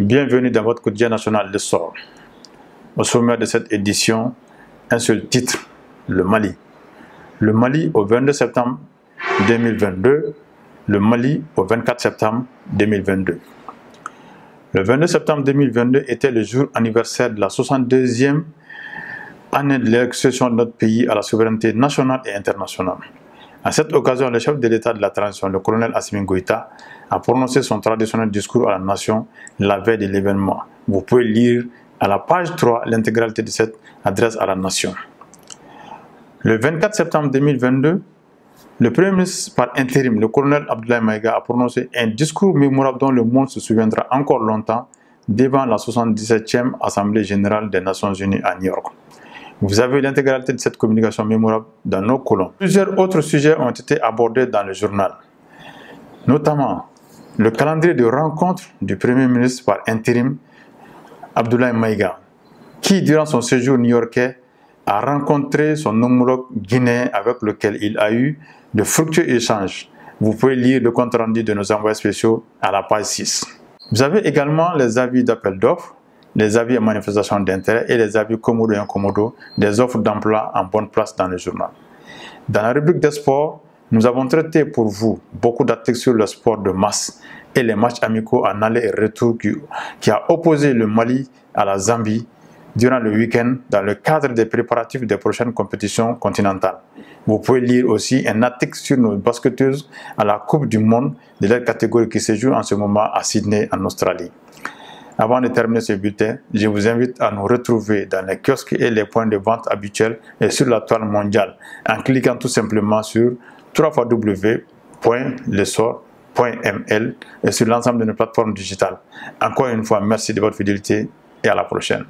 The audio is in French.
Bienvenue dans votre quotidien national L'Essor. Au sommaire de cette édition, un seul titre, le Mali. Le Mali au 22 septembre 2022, le Mali au 24 septembre 2022. Le 22 septembre 2022 était le jour anniversaire de la 62e année de l'accession de notre pays à la souveraineté nationale et internationale. À cette occasion, le chef de l'État de la transition, le colonel Assimi Goïta, a prononcé son traditionnel discours à la nation la veille de l'événement. Vous pouvez lire à la page 3 l'intégralité de cette adresse à la nation. Le 24 septembre 2022, le Premier ministre par intérim, le colonel Abdoulaye Maïga, a prononcé un discours mémorable dont le monde se souviendra encore longtemps devant la 77e Assemblée générale des Nations unies à New York. Vous avez l'intégralité de cette communication mémorable dans nos colonnes. Plusieurs autres sujets ont été abordés dans le journal, notamment le calendrier de rencontre du Premier ministre par intérim, Abdoulaye Maïga, qui, durant son séjour new-yorkais, a rencontré son homologue guinéen avec lequel il a eu de fructueux échanges. Vous pouvez lire le compte rendu de nos envoyés spéciaux à la page 6. Vous avez également les avis d'appel d'offres, les avis à manifestation d'intérêt et les avis commodo et incommodo des offres d'emploi en bonne place dans le journal. Dans la rubrique des sports, nous avons traité pour vous beaucoup d'articles sur le sport de masse et les matchs amicaux en aller et retour qui a opposé le Mali à la Zambie durant le week-end dans le cadre des préparatifs des prochaines compétitions continentales. Vous pouvez lire aussi un article sur nos basketteuses à la Coupe du Monde de leur catégorie qui se joue en ce moment à Sydney en Australie. Avant de terminer ce bulletin, je vous invite à nous retrouver dans les kiosques et les points de vente habituels et sur la toile mondiale en cliquant tout simplement sur www.lessor.ml et sur l'ensemble de nos plateformes digitales. Encore une fois, merci de votre fidélité et à la prochaine.